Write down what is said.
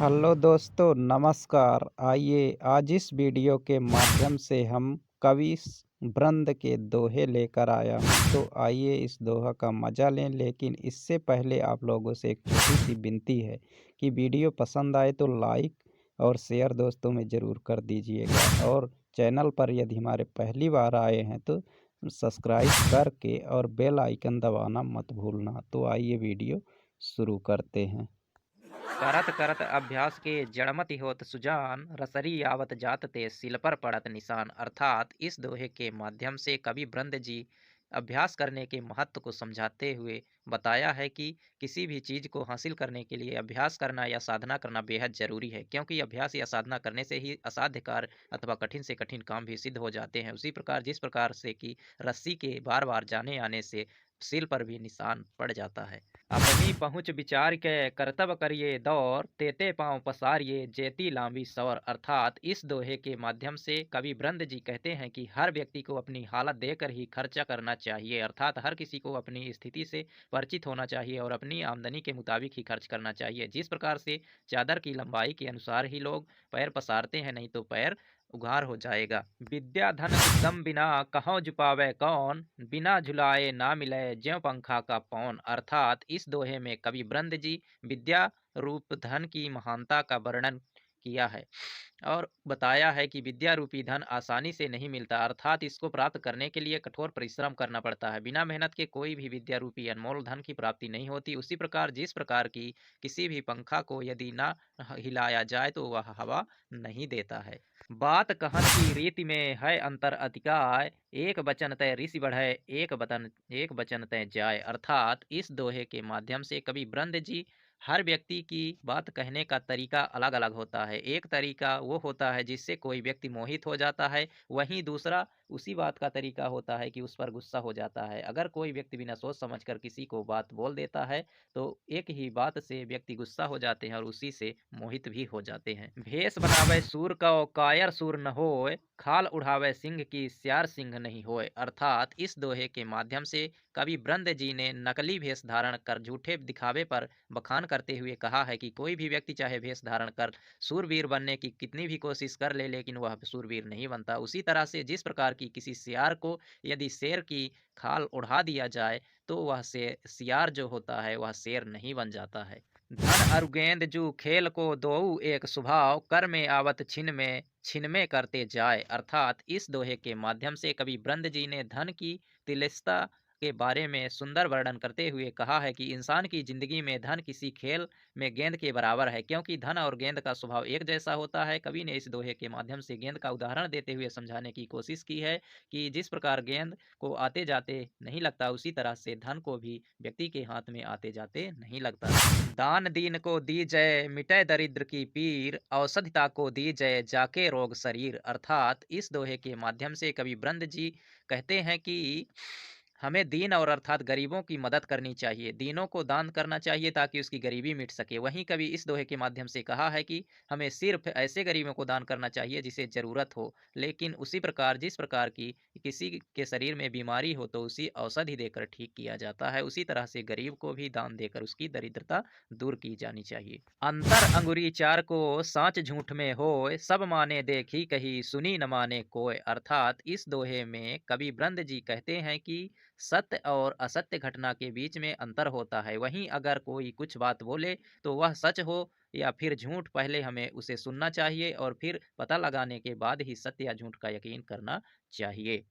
Hello दोस्तों, नमस्कार। आइए आज इस वीडियो के माध्यम से हम कवि ब्रंद के दोहे लेकर आया हूँ। तो आइए इस दोहा का मज़ा लें, लेकिन इससे पहले आप लोगों से एक छोटी सी विनती है कि वीडियो पसंद आए तो लाइक और शेयर दोस्तों में ज़रूर कर दीजिएगा। और चैनल पर यदि हमारे पहली बार आए हैं तो सब्सक्राइब करके और बेल आइकन दबाना मत भूलना। तो आइए वीडियो शुरू करते हैं। करत करत अभ्यास के जड़मति होत सुजान, रसरी आवत जात ते सिल पर पड़त निशान। अर्थात इस दोहे के माध्यम से कवि ब्रंद जी अभ्यास करने के महत्व को समझाते हुए बताया है कि किसी भी चीज को हासिल करने के लिए अभ्यास करना या साधना करना बेहद जरूरी है, क्योंकि अभ्यास या साधना करने से ही असाध्य कार्य अथवा कठिन से कठिन काम भी सिद्ध हो जाते हैं। उसी प्रकार जिस प्रकार से कि रस्सी के बार बार जाने आने से सिल पर भी निशान पड़ जाता है। अपनी पहुँच विचार के करतब करिए दौर, तेते पाँव पसारिए जेती लांबी सौर। अर्थात इस दोहे के माध्यम से कवि ब्रंद जी कहते हैं कि हर व्यक्ति को अपनी हालत देकर ही खर्चा करना चाहिए। अर्थात हर किसी को अपनी स्थिति से परिचित होना चाहिए और अपनी आमदनी के मुताबिक ही खर्च करना चाहिए। जिस प्रकार से चादर की लंबाई के अनुसार ही लोग पैर पसारते हैं, नहीं तो पैर उघार हो जाएगा। विद्या धन उत्तम बिना कहाँ जुपावे कौन, बिना झुलाए ना मिले ज्यों पंखा का पौन। अर्थात इस दोहे में कवि ब्रंद जी विद्या रूप धन की महानता का वर्णन किया है और बताया है कि विद्या रूपी धन आसानी से नहीं मिलता। अर्थात इसको प्राप्त करने के लिए कठोर परिश्रम करना पड़ता है। बिना मेहनत के कोई भी विद्या रूपी अनमोल धन की प्राप्ति नहीं होती। उसी प्रकार जिस प्रकार की किसी भी पंखा को यदि ना हिलाया जाए तो वह हवा नहीं देता है। बात कहन की रीति में है अंतर अतिकाय, एक वचन तय ऋषि बढ़े एक वचन तय जाय। अर्थात इस दोहे के माध्यम से कवि ब्रंद जी हर व्यक्ति की बात कहने का तरीका अलग अलग होता है। एक तरीका वो होता है जिससे कोई व्यक्ति मोहित हो जाता है, वहीं दूसरा उसी बात का तरीका होता है कि उस पर गुस्सा हो जाता है। अगर कोई व्यक्ति बिना सोच समझ कर किसी को बात बोल देता है तो एक ही बात से व्यक्ति गुस्सा हो जाते हैं और उसी से मोहित भी हो जाते हैं। भेष बनावे सूर का कायर सूर न होए, खाल उड़ावे सिंह की स्यार सिंह नहीं होए। अर्थात इस दोहे के माध्यम से कवि ब्रंद जी ने नकली भेष धारण कर झूठे दिखावे पर बखान करते हुए कहा है कि कोई भी व्यक्ति चाहे भेष धारण कर सूरवीर बनने की कितनी भी कोशिश कर ले, लेकिन वह सूरवीर नहीं बनता। उसी तरह से जिस प्रकार की किसी सियार को यदि शेर की खाल उड़ा दिया जाए तो वह से सियार जो होता है वह शेर नहीं बन जाता है। धन और गेंद जू खेल को दोऊ एक स्वभाव, कर में आवत छिन में करते जाए। अर्थात इस दोहे के माध्यम से कवि ब्रंद जी ने धन की तिलिस्ता के बारे में सुंदर वर्णन करते हुए कहा है कि इंसान की जिंदगी में धन किसी खेल में गेंद के बराबर है, क्योंकि धन और गेंद का स्वभाव एक जैसा होता है। कवि ने इस दोहे के माध्यम से गेंद का उदाहरण देते हुए समझाने की कोशिश की है कि जिस प्रकार गेंद को आते जाते नहीं लगता, उसी तरह से धन को भी व्यक्ति के हाथ में आते जाते नहीं लगता। दान दीन को दी जय मिटे दरिद्र की पीर, औषधिता को दी जय जाके रोग शरीर। अर्थात इस दोहे के माध्यम से कवि ब्रंद जी कहते हैं कि हमें दीन और अर्थात गरीबों की मदद करनी चाहिए, दीनों को दान करना चाहिए ताकि उसकी गरीबी मिट सके। वहीं कवि इस दोहे के माध्यम से कहा है कि हमें सिर्फ ऐसे गरीबों को दान करना चाहिए जिसे जरूरत हो, लेकिन उसी प्रकार जिस प्रकार की किसी के शरीर में बीमारी हो तो उसी औषधि देकर ठीक किया जाता है, उसी तरह से गरीब को भी दान देकर उसकी दरिद्रता दूर की जानी चाहिए। अंतर अंगुरी चार को सांच झूठ में होए, सब माने देखी कही सुनी न माने कोय। अर्थात इस दोहे में कवि ब्रंद जी कहते हैं कि सत्य और असत्य घटना के बीच में अंतर होता है। वहीं अगर कोई कुछ बात बोले तो वह सच हो या फिर झूठ, पहले हमें उसे सुनना चाहिए और फिर पता लगाने के बाद ही सत्य या झूठ का यकीन करना चाहिए।